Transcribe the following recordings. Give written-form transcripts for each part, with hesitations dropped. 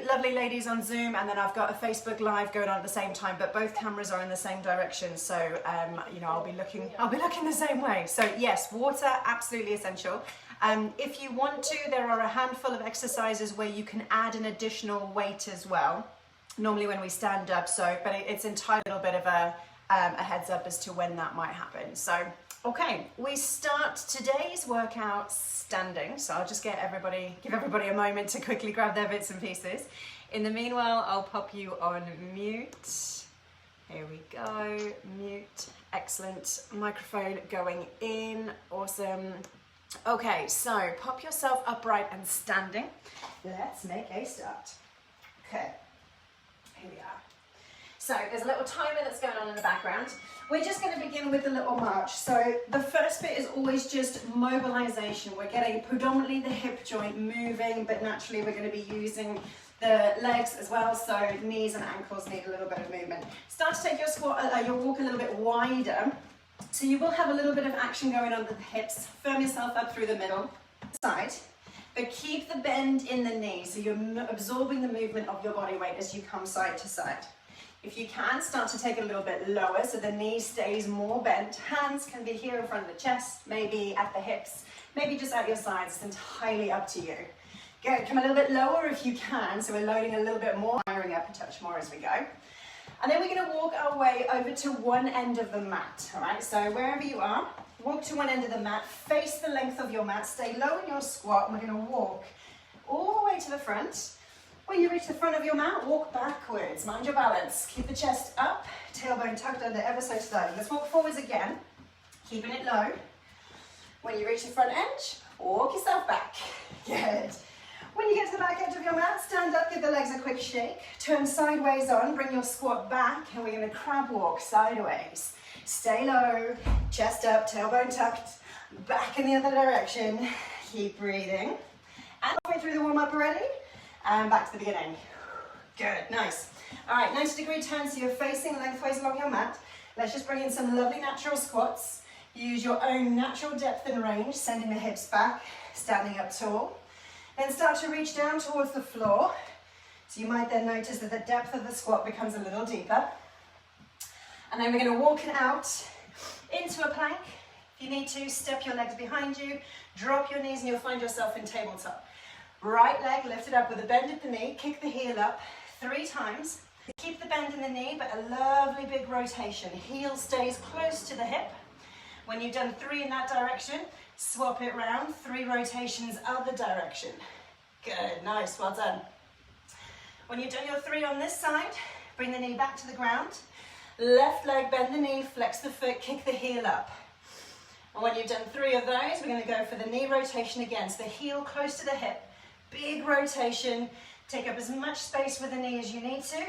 lovely ladies on Zoom, and then I've got a Facebook Live going on at the same time, but both cameras are in the same direction, so you know, I'll be looking the same way. So yes, water, absolutely essential. If you want to, there are a handful of exercises where you can add an additional weight as well, normally when we stand up, so, but it's entirely a little bit of a heads up as to when that might happen. So, okay, we start today's workout standing, so I'll just give everybody a moment to quickly grab their bits and pieces. In the meanwhile, I'll pop you on mute. Here we go, mute, excellent. Microphone going in, awesome. Okay, so pop yourself upright and standing. Let's make a start. Okay, here we are. So there's a little timer that's going on in the background. We're just going to begin with the little march. So the first bit is always just mobilization. We're getting predominantly the hip joint moving, but naturally we're going to be using the legs as well. So knees and ankles need a little bit of movement. Start to take your your walk a little bit wider. So you will have a little bit of action going on with the hips. Firm yourself up through the middle side, but keep the bend in the knees. So you're absorbing the movement of your body weight as you come side to side. If you can, start to take it a little bit lower so the knee stays more bent. Hands can be here in front of the chest, maybe at the hips, maybe just at your sides. It's entirely up to you. Good, come a little bit lower if you can. So we're loading a little bit more, firing up a touch more as we go. And then we're going to walk our way over to one end of the mat, all right? So wherever you are, walk to one end of the mat, face the length of your mat, stay low in your squat, and we're going to walk all the way to the front. When you reach the front of your mat, walk backwards, mind your balance. Keep the chest up, tailbone tucked under ever so slightly. Let's walk forwards again, keeping it low. When you reach the front edge, walk yourself back. Good. When you get to the back edge of your mat, stand up, give the legs a quick shake, turn sideways on, bring your squat back, and we're going to crab walk sideways. Stay low, chest up, tailbone tucked, back in the other direction. Keep breathing. And halfway through the warm-up already, and back to the beginning. Good, nice. All right, 90-degree turn, so you're facing lengthways along your mat. Let's just bring in some lovely natural squats. Use your own natural depth and range, sending the hips back, standing up tall. Then start to reach down towards the floor. So you might then notice that the depth of the squat becomes a little deeper. And then we're going to walk it out into a plank. If you need to, step your legs behind you, drop your knees, and you'll find yourself in tabletop. Right leg lifted up with a bend at the knee, kick the heel up 3 times. Keep the bend in the knee, but a lovely big rotation. Heel stays close to the hip. When you've done 3 in that direction, swap it round, 3 rotations other direction. Good, nice, well done. When you've done your 3 on this side, bring the knee back to the ground. Left leg, bend the knee, flex the foot, kick the heel up. And when you've done 3 of those, we're going to go for the knee rotation again. So the heel close to the hip, big rotation. Take up as much space with the knee as you need to.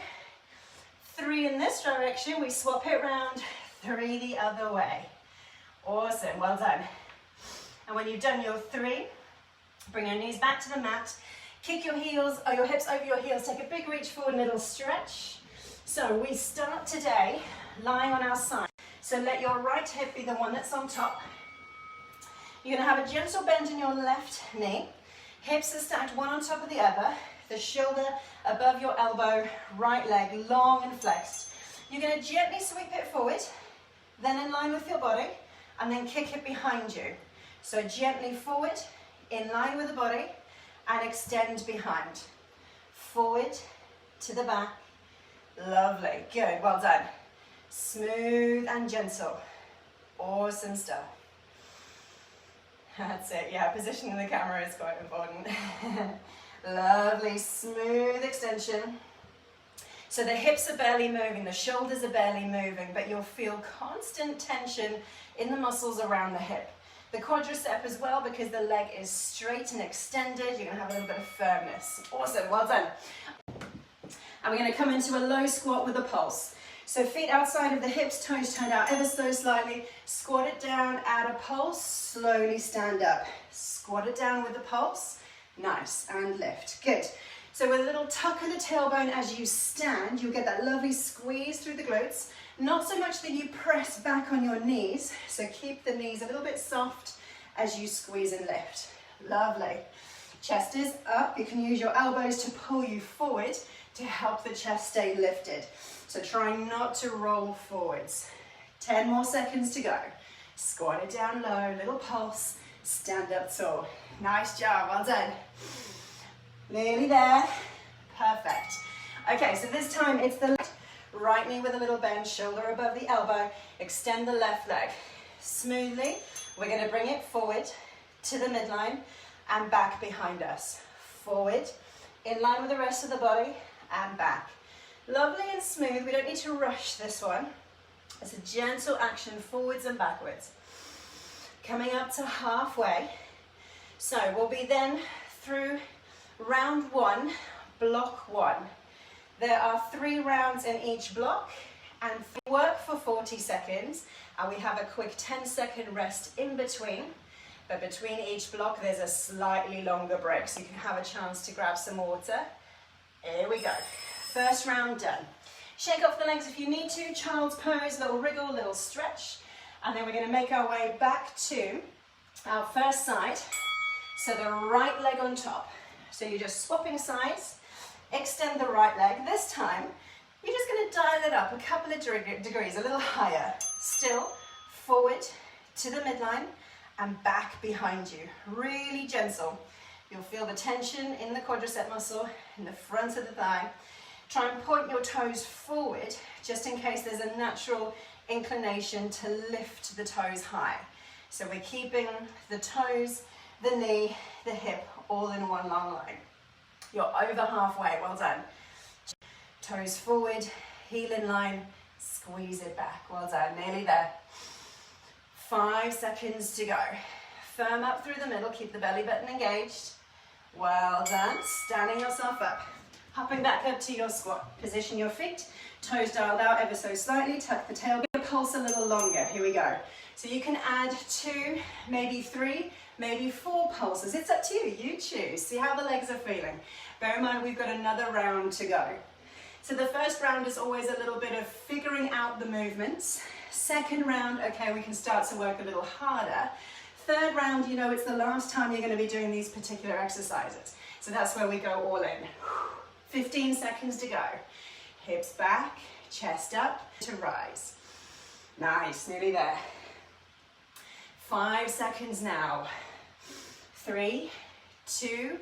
3 in this direction, we swap it round, 3 the other way. Awesome, well done. And when you've done your 3, bring your knees back to the mat, kick your heels, or your hips over your heels, take a big reach forward, little stretch. So we start today lying on our side. So let your right hip be the one that's on top. You're gonna have a gentle bend in your left knee. Hips are stacked one on top of the other. The shoulder above your elbow, right leg long and flexed. You're gonna gently sweep it forward, then in line with your body, and then kick it behind you. So gently forward, in line with the body, and extend behind. Forward to the back. Lovely, good, well done. Smooth and gentle. Awesome stuff. That's it, yeah, positioning the camera is quite important. Lovely, smooth extension. So the hips are barely moving, the shoulders are barely moving, but you'll feel constant tension in the muscles around the hip. The quadricep as well, because the leg is straight and extended, you're going to have a little bit of firmness. Awesome, well done. And we're going to come into a low squat with a pulse. So feet outside of the hips, toes turned out ever so slightly. Squat it down, add a pulse, slowly stand up. Squat it down with the pulse. Nice, and lift. Good. So with a little tuck of the tailbone as you stand, you'll get that lovely squeeze through the glutes. Not so much that you press back on your knees, so keep the knees a little bit soft as you squeeze and lift. Lovely. Chest is up. You can use your elbows to pull you forward to help the chest stay lifted. So try not to roll forwards. 10 more seconds to go. Squat it down low, little pulse, stand up tall. Nice job, well done. Nearly there. Perfect. Okay, so this time it's the right knee with a little bend, shoulder above the elbow. Extend the left leg. Smoothly, we're going to bring it forward to the midline and back behind us. Forward, in line with the rest of the body, and back. Lovely and smooth. We don't need to rush this one. It's a gentle action forwards and backwards. Coming up to halfway. So we'll be then through round 1, block 1. There are 3 rounds in each block, and work for 40 seconds, and we have a quick 10-second rest in between. But between each block, there's a slightly longer break, so you can have a chance to grab some water. Here we go. First round done. Shake off the legs if you need to. Child's pose, little wriggle, little stretch. And then we're going to make our way back to our first side. So the right leg on top. So you're just swapping sides. Extend the right leg. This time, you're just going to dial it up a couple of degrees, a little higher. Still, forward to the midline and back behind you. Really gentle. You'll feel the tension in the quadricep muscle, in the front of the thigh. Try and point your toes forward, just in case there's a natural inclination to lift the toes high. So we're keeping the toes, the knee, the hip, all in one long line. You're over halfway, well done. Toes forward, heel in line, squeeze it back, well done, nearly there. 5 seconds to go. Firm up through the middle, keep the belly button engaged. Well done, standing yourself up. Hopping back up to your squat. Position your feet, toes dialed out ever so slightly, tuck the tail, pulse a little longer, here we go. So you can add 2, maybe 3, maybe 4 pulses. It's up to you, you choose. See how the legs are feeling. Bear in mind we've got another round to go. So the first round is always a little bit of figuring out the movements. Second round, okay, we can start to work a little harder. Third round, you know, it's the last time you're going to be doing these particular exercises. So that's where we go all in. 15 seconds to go. Hips back, chest up to rise. Nice, nearly there. 5 seconds now. 3, 2,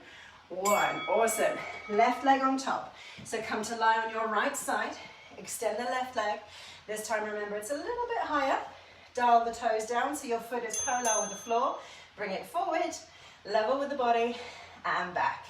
1. Awesome. Left leg on top. So come to lie on your right side. Extend the left leg. This time, remember, it's a little bit higher. Dial the toes down so your foot is parallel with the floor. Bring it forward, level with the body, and back.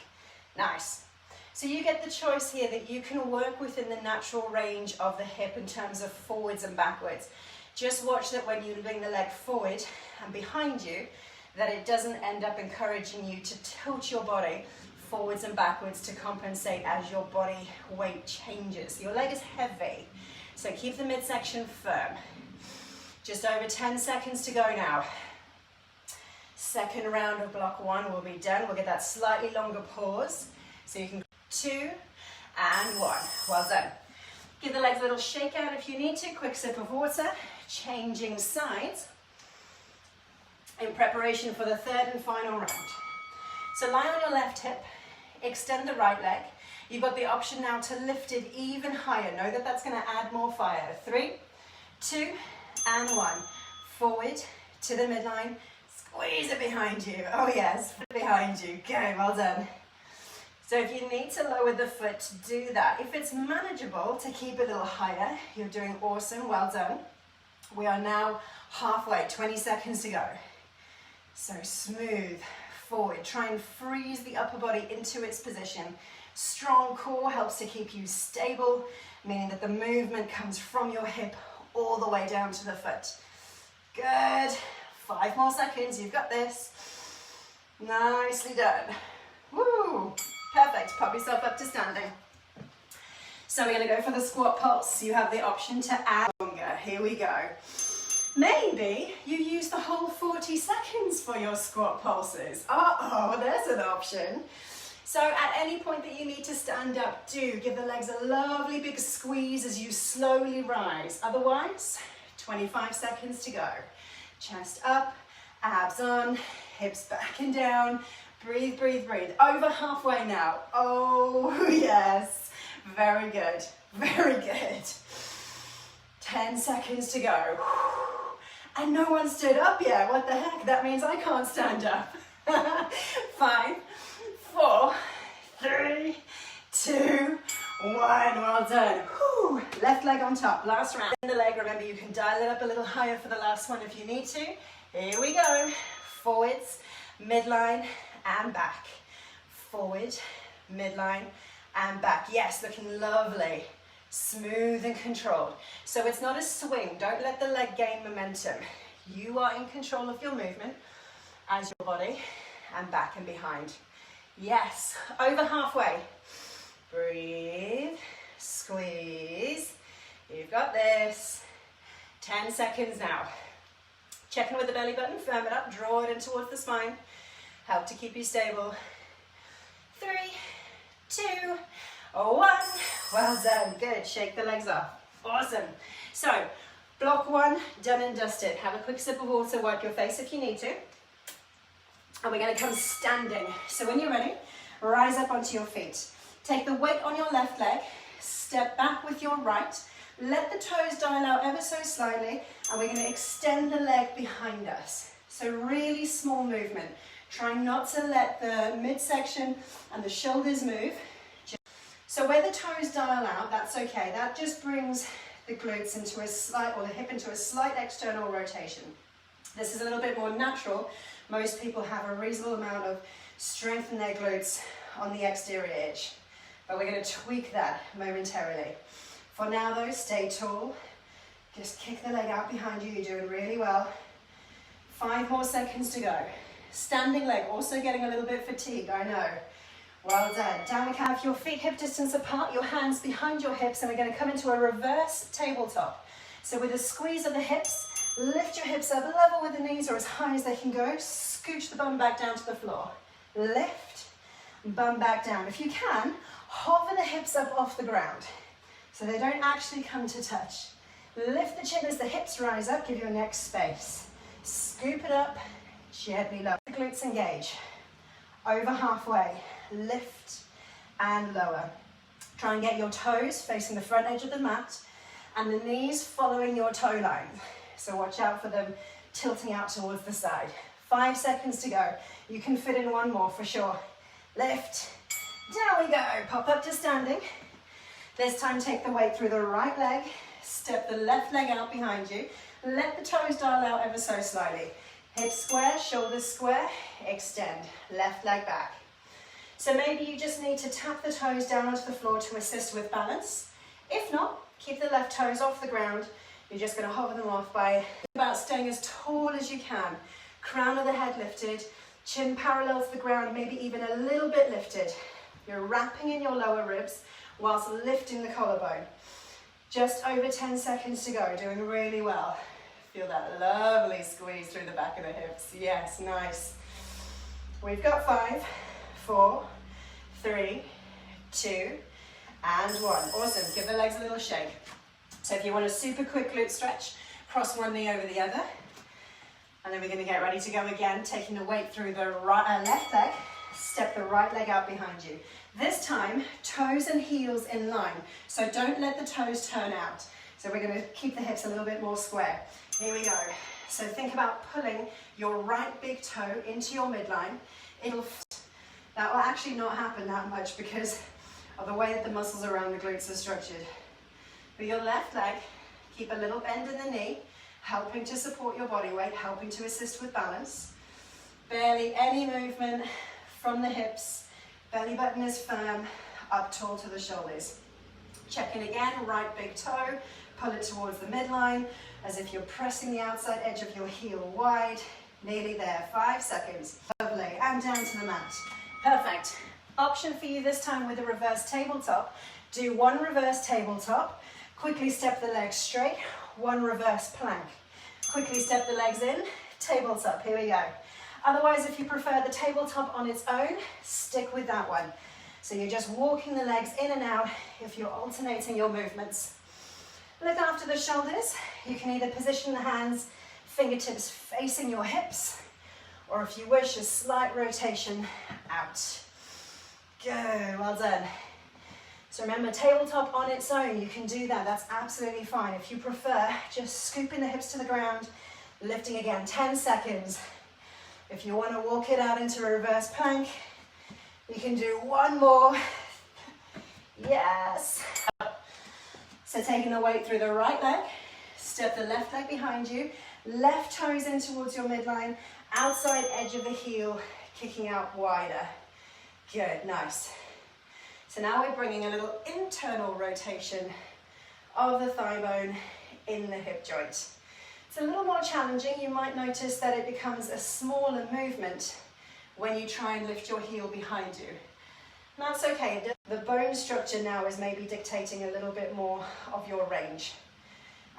Nice. So you get the choice here that you can work within the natural range of the hip in terms of forwards and backwards. Just watch that when you bring the leg forward and behind you, that it doesn't end up encouraging you to tilt your body forwards and backwards to compensate as your body weight changes. Your leg is heavy, so keep the midsection firm. Just over 10 seconds to go now. Second round of block 1 will be done. We'll get that slightly longer pause. So you can 2 and 1. Well done. Give the legs a little shake out if you need to. Quick sip of water. Changing sides in preparation for the third and final round. So lie on your left hip. Extend the right leg. You've got the option now to lift it even higher. Know that that's going to add more fire. 3, 2, and 1. Forward to the midline. Squeeze it behind you. Oh yes, behind you. Okay, well done. So if you need to lower the foot, do that. If it's manageable to keep it a little higher, you're doing awesome. Well done. We are now halfway, 20 seconds to go. So smooth forward. Try and freeze the upper body into its position. Strong core helps to keep you stable, meaning that the movement comes from your hip all the way down to the foot. Good. 5 more seconds. You've got this. Nicely done. Woo. Perfect. Pop yourself up to standing. So we're going to go for the squat pulse. You have the option to add longer. Here we go. Maybe you use the whole 40 seconds for your squat pulses. Uh-oh, there's an option. So at any point that you need to stand up, do give the legs a lovely big squeeze as you slowly rise. Otherwise, 25 seconds to go. Chest up, abs on, hips back and down. Breathe, breathe, breathe. Over halfway now. Oh, yes. Very good. Very good. 10 seconds to go. And no one stood up yet. What the heck? That means I can't stand up. 5, 4, 3, 2, 1. Well done. Whew. Left leg on top. Last round. In the leg, remember you can dial it up a little higher for the last one if you need to. Here we go. Forwards, midline, and back. Forward, midline, and back. Yes, looking lovely. Smooth and controlled. So it's not a swing. Don't let the leg gain momentum. You are in control of your movement as your body, and back and behind. Yes, over halfway. Breathe, squeeze. You've got this. 10 seconds now. Check in with the belly button, firm it up, draw it in towards the spine. Help to keep you stable. 3, 2, 1. Well done, good. Shake the legs off. Awesome. So, block 1, done and dusted. Have a quick sip of water, wipe your face if you need to. And we're going to come standing. So when you're ready, rise up onto your feet. Take the weight on your left leg, step back with your right, let the toes dial out ever so slightly, and we're going to extend the leg behind us. So really small movement. Try not to let the midsection and the shoulders move. So where the toes dial out, that's okay. That just brings the glutes into a slight, or the hip into a slight external rotation. This is a little bit more natural. Most people have a reasonable amount of strength in their glutes on the exterior edge. But we're going to tweak that momentarily. For now though, stay tall. Just kick the leg out behind you. You're doing really well. 5 more seconds to go. Standing leg, also getting a little bit fatigued, I know. Well done. Downward cat with your feet hip distance apart, your hands behind your hips, and we're going to come into a reverse tabletop. So with a squeeze of the hips, lift your hips up level with the knees or as high as they can go. Scooch the bum back down to the floor. Lift, bum back down. If you can, hover the hips up off the ground so they don't actually come to touch. Lift the chin as the hips rise up, give your neck space. Scoop it up, gently lower. The glutes engage. Over halfway, lift and lower. Try and get your toes facing the front edge of the mat and the knees following your toe line. So watch out for them tilting out towards the side. 5 seconds to go. You can fit in one more for sure. Lift, down we go. Pop up to standing. This time take the weight through the right leg. Step the left leg out behind you. Let the toes dial out ever so slightly. Hips square, shoulders square, extend. Left leg back. So maybe you just need to tap the toes down onto the floor to assist with balance. If not, keep the left toes off the ground. You're just going to hover them off by about staying as tall as you can. Crown of the head lifted, chin parallel to the ground, maybe even a little bit lifted. You're wrapping in your lower ribs whilst lifting the collarbone. Just over 10 seconds to go, doing really well. Feel that lovely squeeze through the back of the hips. Yes, nice. We've got 5, 4, 3, 2, and 1. Awesome. Give the legs a little shake. So if you want a super quick glute stretch, cross one knee over the other. And then we're going to get ready to go again, taking the weight through the left leg. Step the right leg out behind you. This time, toes and heels in line. So don't let the toes turn out. So we're going to keep the hips a little bit more square. Here we go. So think about pulling your right big toe into your midline. That will actually not happen that much because of the way that the muscles around the glutes are structured. With your left leg, keep a little bend in the knee, helping to support your body weight, helping to assist with balance. Barely any movement from the hips. Belly button is firm, up tall to the shoulders. Check in again, right big toe, pull it towards the midline, as if you're pressing the outside edge of your heel wide. Nearly there, 5 seconds. Lovely, and down to the mat. Perfect. Option for you this time with a reverse tabletop. Do 1 reverse tabletop, quickly step the legs straight, 1 reverse plank. Quickly step the legs in, tabletop, here we go. Otherwise, if you prefer the tabletop on its own, stick with that one. So you're just walking the legs in and out if you're alternating your movements. Look after the shoulders. You can either position the hands, fingertips facing your hips, or if you wish, a slight rotation out. Go, well done. So remember, tabletop on its own, you can do that, that's absolutely fine. If you prefer, just scooping the hips to the ground, lifting again, 10 seconds. If you want to walk it out into a reverse plank, you can do one more. Yes. So taking the weight through the right leg, step the left leg behind you, left toes in towards your midline, outside edge of the heel, kicking out wider. Good, nice. So now we're bringing a little internal rotation of the thigh bone in the hip joint. It's a little more challenging. You might notice that it becomes a smaller movement when you try and lift your heel behind you. And that's okay. The bone structure now is maybe dictating a little bit more of your range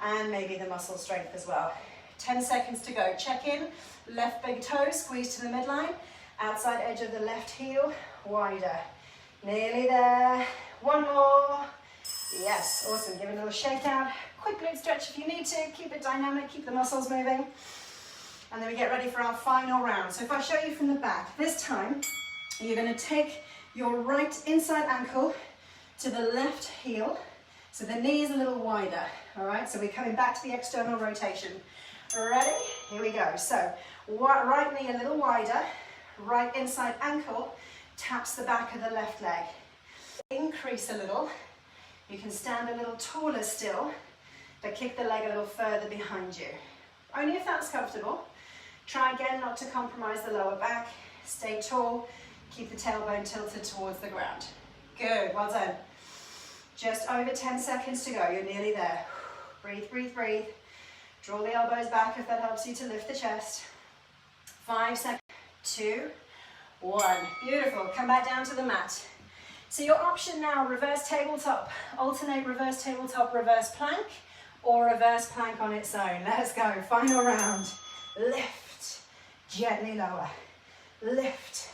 and maybe the muscle strength as well. 10 seconds to go. Check in, left big toe, squeeze to the midline, outside edge of the left heel, wider. Nearly there. One more. Yes, awesome. Give it a little shake out. Quick glute stretch if you need to. Keep it dynamic, keep the muscles moving. And then we get ready for our final round. So if I show you from the back, this time you're going to take your right inside ankle to the left heel. So the knee is a little wider. All right, so we're coming back to the external rotation. Ready? Here we go. So right knee a little wider, right inside ankle taps the back of the left leg. Increase a little. You can stand a little taller still, but kick the leg a little further behind you. Only if that's comfortable. Try again not to compromise the lower back. Stay tall. Keep the tailbone tilted towards the ground. Good, well done. Just over 10 seconds to go. You're nearly there. Breathe, breathe, breathe. Draw the elbows back if that helps you to lift the chest. 5 seconds. 2, 1. Beautiful. Come back down to the mat. So your option now, reverse tabletop. Alternate reverse tabletop, reverse plank, or reverse plank on its own. Let's go. Final round. Lift. Gently lower. Lift.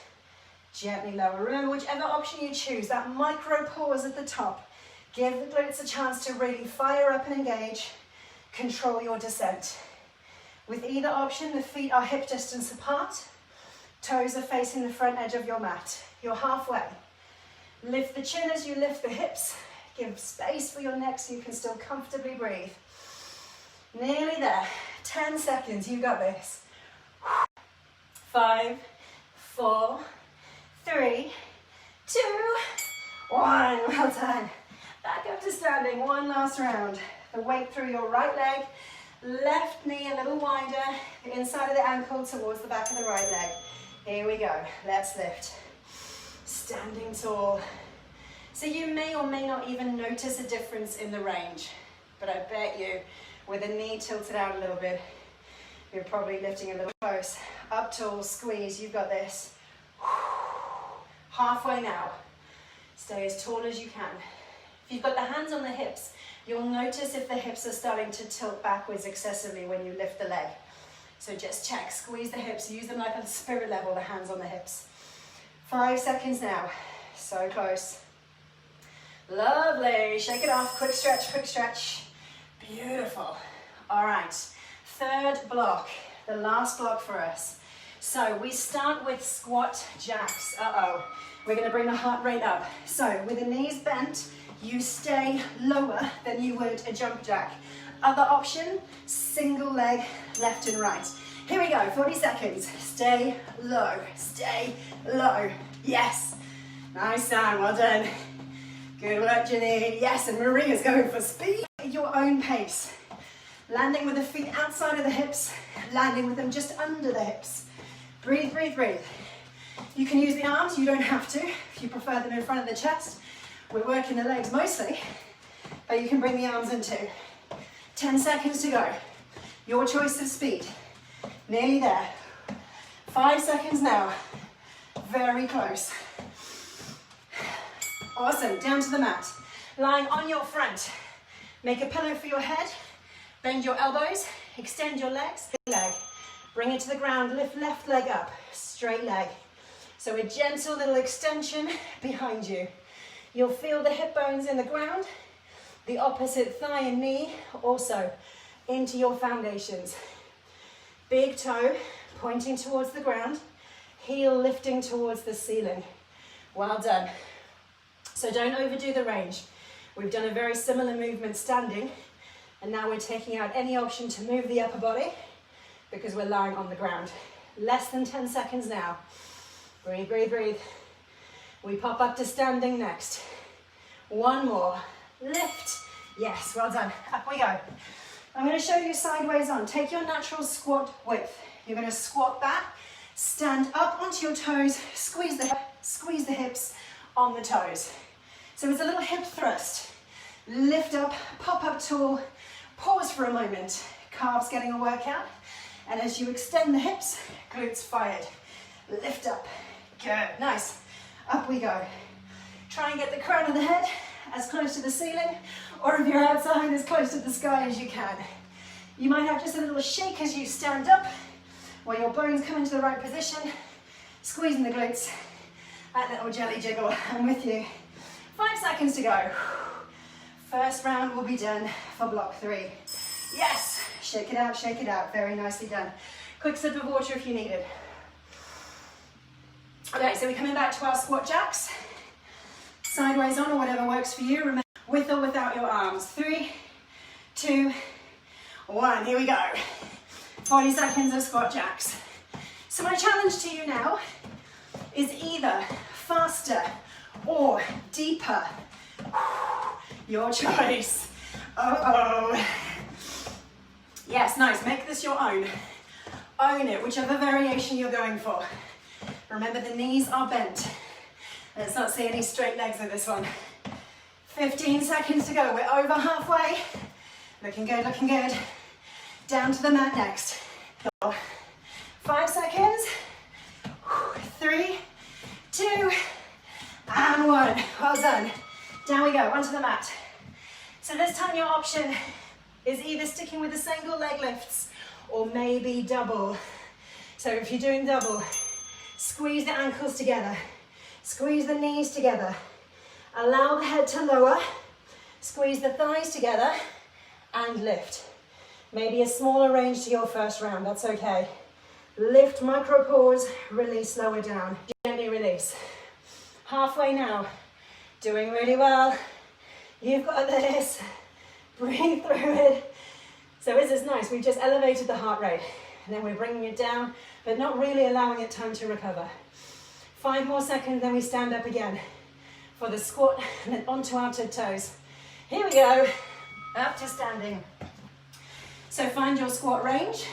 Gently lower. Remember, whichever option you choose, that micro pause at the top. Give the glutes a chance to really fire up and engage. Control your descent. With either option, the feet are hip distance apart. Toes are facing the front edge of your mat. You're halfway. Lift the chin as you lift the hips. Give space for your neck so you can still comfortably breathe. Nearly there. 10 seconds. You got this. 5, 4, 3, 2, 1. Well done. Back up to standing. One last round. The weight through your right leg. Left knee a little wider. The inside of the ankle towards the back of the right leg. Here we go. Let's lift. Standing tall. So you may or may not even notice a difference in the range, but I bet you with the knee tilted out a little bit, you're probably lifting a little close. Up tall, squeeze, you've got this. Halfway now. Stay as tall as you can. If you've got the hands on the hips, you'll notice if the hips are starting to tilt backwards excessively when you lift the leg. So just check, squeeze the hips, use them like a spirit level, the hands on the hips. 5 seconds now, so close. Lovely, shake it off, quick stretch, quick stretch. Beautiful. All right, third block, the last block for us. So we start with squat jacks. We're gonna bring the heart rate up. So with the knees bent, you stay lower than you would a jump jack. Other option, single leg, left and right. Here we go, 40 seconds. Stay low, stay low. Yes, nice sound, well done. Good work, Janine. Yes, and Maria's going for speed at your own pace. Landing with the feet outside of the hips, landing with them just under the hips. Breathe, breathe, breathe. You can use the arms, you don't have to. If you prefer them in front of the chest, we're working the legs mostly, but you can bring the arms in too. 10 seconds to go. Your choice of speed. Nearly there. 5 seconds now. Very close. Awesome. Down to the mat. Lying on your front. Make a pillow for your head. Bend your elbows. Extend your legs. Leg. Bring it to the ground. Lift left leg up. Straight leg. So a gentle little extension behind you. You'll feel the hip bones in the ground. The opposite thigh and knee also into your foundations. Big toe pointing towards the ground, heel lifting towards the ceiling. Well done. So don't overdo the range. We've done a very similar movement standing, and now we're taking out any option to move the upper body because we're lying on the ground. Less than 10 seconds now. Breathe, breathe, breathe. We pop up to standing next. One more. Lift. Yes, well done. Up we go. I'm going to show you sideways on. Take your natural squat width. You're going to squat back, stand up onto your toes, squeeze the hips on the toes. So it's a little hip thrust. Lift up, pop up tall, pause for a moment. Calves getting a workout. And as you extend the hips, glutes fired. Lift up. Good. Nice. Up we go. Try and get the crown of the head as close to the ceiling, or if you're outside, as close to the sky as you can. You might have just a little shake as you stand up, while your bones come into the right position, squeezing the glutes. That little jelly jiggle. I'm with you. 5 seconds to go. First round will be done for block 3. Yes. Shake it out, shake it out. Very nicely done. Quick sip of water if you need it. Okay, so we're coming back to our squat jacks. Sideways on or whatever works for you. Remember, with or without your arms. 3, 2, 1. Here we go. 40 seconds of squat jacks. So my challenge to you now is either faster or deeper. Your choice. Uh-oh. Yes, nice. Make this your own. Own it, whichever variation you're going for. Remember, the knees are bent. Let's not see any straight legs with this one. 15 seconds to go. We're over halfway. Looking good, looking good. Down to the mat next. 5 seconds. 3, 2, and 1. Well done. Down we go, onto the mat. So this time your option is either sticking with the single leg lifts or maybe double. So if you're doing double, squeeze the ankles together. Squeeze the knees together. Allow the head to lower. Squeeze the thighs together and lift. Maybe a smaller range to your first round, that's okay. Lift, micro pause, release, lower down. Gently release. Halfway now. Doing really well. You've got this. Breathe through it. So this is nice. We've just elevated the heart rate. And then we're bringing it down, but not really allowing it time to recover. 5 more seconds, then we stand up again for the squat and then onto our toes. Here we go. Up to standing. So find your squat range.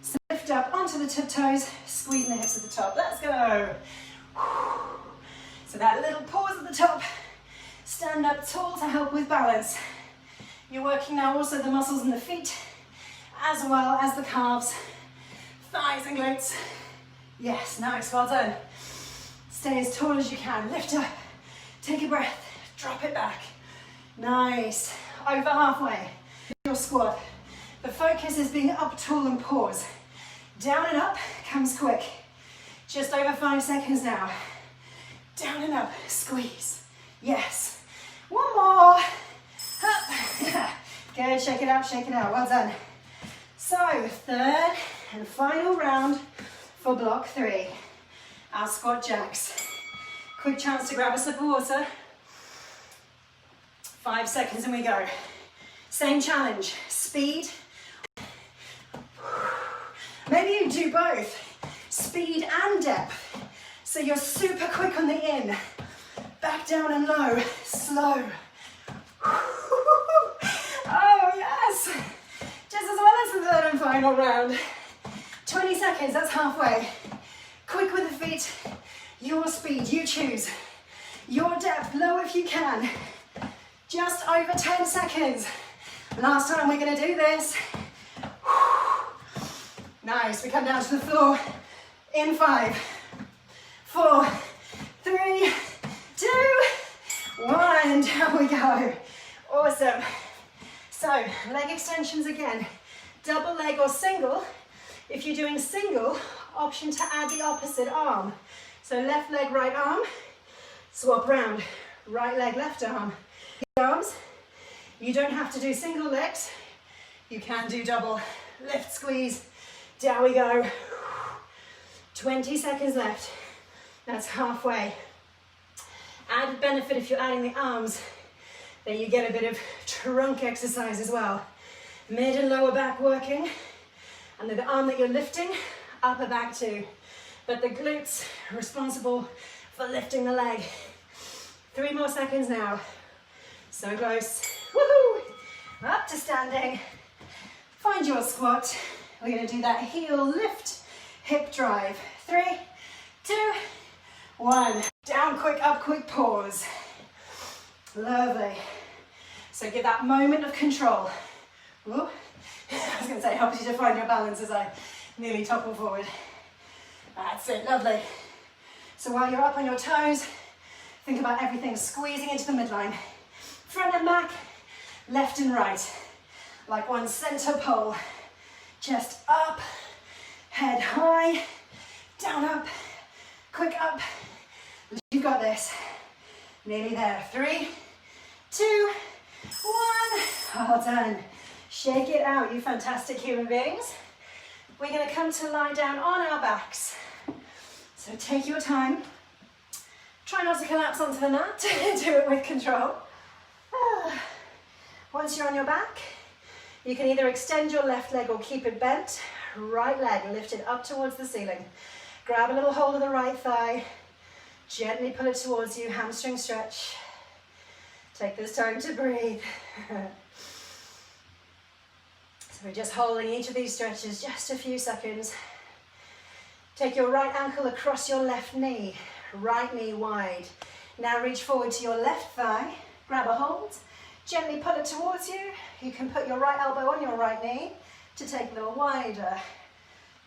So lift up onto the toes, squeezing the hips at the top. Let's go. So that little pause at the top. Stand up tall to help with balance. You're working now also the muscles in the feet, as well as the calves, thighs and glutes. Yes, nice, well done. Stay as tall as you can. Lift up, take a breath, drop it back. Nice, over halfway. Your squat. The focus is being up tall and pause. Down and up comes quick. Just over 5 seconds now. Down and up, squeeze. Yes. One more. Up. Good, shake it out, well done. So, third and final round for block 3. Our squat jacks. Quick chance to grab a sip of water. 5 seconds and we go. Same challenge, speed. Maybe you do both, speed and depth. So you're super quick on the in, back down and low, slow. Oh yes, just as well as the third and final round. 20 seconds, that's halfway. Quick with the feet, your speed, you choose. Your depth, low if you can. Just over 10 seconds. Last time we're gonna do this. Nice, we come down to the floor in 5, 4, 3, 2, 1, down we go. Awesome. So, leg extensions again. Double leg or single. If you're doing single, option to add the opposite arm. So left leg, right arm, swap round. Right leg, left arm. Arms. You don't have to do single legs. You can do double. Lift, squeeze. Down we go. 20 seconds left. That's halfway. Added benefit if you're adding the arms, that you get a bit of trunk exercise as well. Mid and lower back working, and then the arm that you're lifting, upper back too. But the glutes are responsible for lifting the leg. 3 more seconds now. So close. Woohoo! Up to standing. Find your squat. We're going to do that heel lift, hip drive. 3, 2, 1. Down quick, up quick, pause. Lovely. So give that moment of control. Ooh. I was going to say, helps you to find your balance as I nearly topple forward. That's it, lovely. So while you're up on your toes, think about everything squeezing into the midline. Front and back, left and right. Like one center pole. Chest up, head high, down up, quick up. You've got this. Nearly there. 3, 2, 1. Well done. Shake it out, you fantastic human beings. We're going to come to lie down on our backs. So take your time. Try not to collapse onto the mat. Do it with control. Once you're on your back, you can either extend your left leg or keep it bent. Right leg lifted up towards the ceiling. Grab a little hold of the right thigh. Gently pull it towards you, hamstring stretch. Take this time to breathe. So we're just holding each of these stretches just a few seconds. Take your right ankle across your left knee, right knee wide. Now reach forward to your left thigh, grab a hold, gently pull it towards you. You can put your right elbow on your right knee to take a little wider,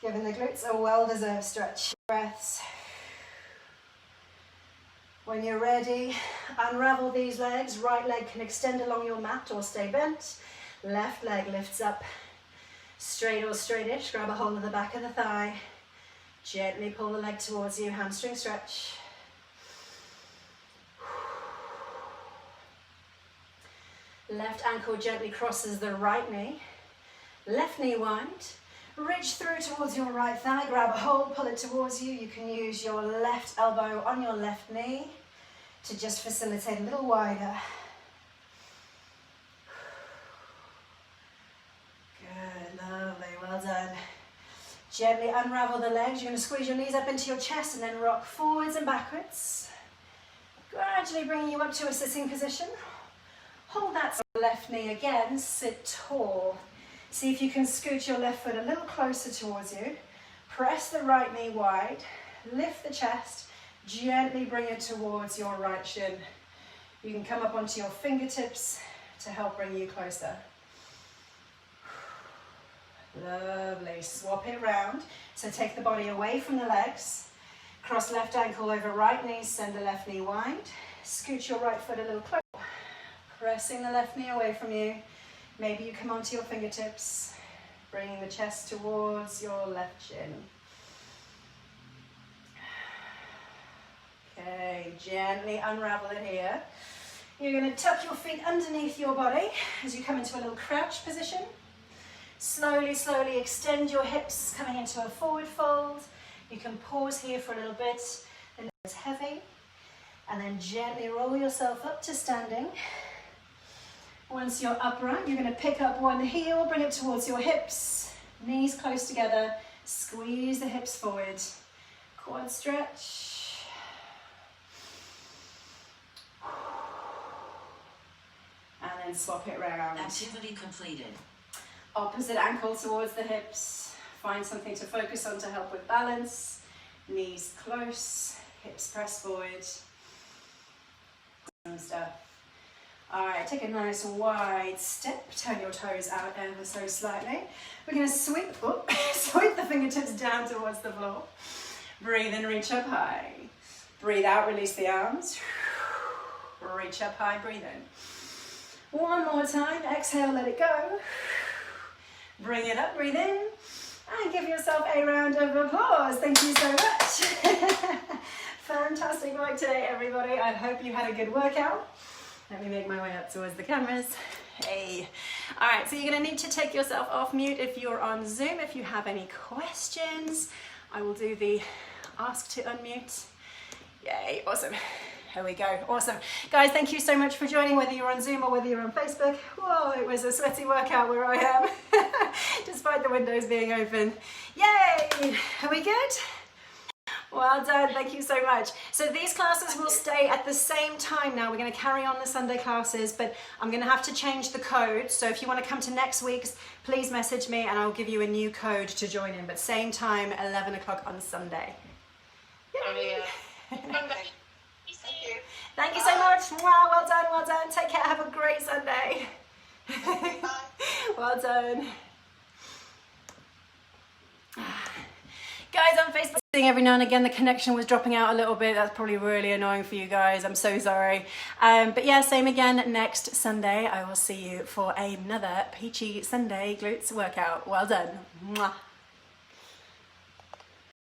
giving the glutes a well-deserved stretch. Breaths. When you're ready, unravel these legs. Right leg can extend along your mat or stay bent. Left leg lifts up, straight or straightish. Grab a hold of the back of the thigh. Gently pull the leg towards you, hamstring stretch. Left ankle gently crosses the right knee. Left knee wide. Reach through towards your right thigh, grab a hold, pull it towards you. You can use your left elbow on your left knee to just facilitate a little wider. Good, lovely, well done. Gently unravel the legs. You're going to squeeze your knees up into your chest and then rock forwards and backwards. Gradually bringing you up to a sitting position. Hold that left knee again, sit tall. See if you can scoot your left foot a little closer towards you. Press the right knee wide, lift the chest, gently bring it towards your right shin. You can come up onto your fingertips to help bring you closer. Lovely, swap it round. So take the body away from the legs, cross left ankle over right knee, send the left knee wide, scoot your right foot a little closer, pressing the left knee away from you. Maybe you come onto your fingertips, bringing the chest towards your left shin. Okay, gently unravel it here. You're going to tuck your feet underneath your body as you come into a little crouch position. Slowly, slowly extend your hips, coming into a forward fold. You can pause here for a little bit, then it's heavy, and then gently roll yourself up to standing. Once you're upright, you're going to pick up one heel, bring it towards your hips, knees close together, squeeze the hips forward, quad stretch. And then swap it around. Activity completed. Opposite ankle towards the hips. Find something to focus on to help with balance. Knees close, hips press forward. Some stuff. All right, take a nice wide step. Turn your toes out ever so slightly. We're going to sweep the fingertips down towards the floor. Breathe in, reach up high. Breathe out, release the arms. Reach up high, breathe in. One more time, exhale, let it go. Bring it up, breathe in. And give yourself a round of applause. Thank you so much. Fantastic work today, everybody. I hope you had a good workout. Let me make my way up towards the cameras. Hey. All right, so you're going to need to take yourself off mute if you're on Zoom. If you have any questions, I will do the ask to unmute. Yay, awesome. Here we go, awesome. Guys, thank you so much for joining, whether you're on Zoom or whether you're on Facebook. Whoa, it was a sweaty workout where I am, despite the windows being open. Yay, are we good? Well done, thank you so much. So these classes will stay at the same time now. We're going to carry on the Sunday classes, but I'm going to have to change the code. So if you want to come to next week's, please message me and I'll give you a new code to join in. But same time, 11 o'clock on Sunday. Yay. Monday. Thank you so much. Wow, well done, well done. Take care, have a great Sunday. Well done. Guys, on Facebook, every now and again the connection was dropping out a little bit. That's probably really annoying for you guys. I'm so sorry. But yeah, same again next Sunday. I will see you for another peachy Sunday glutes workout. Well done. Mwah.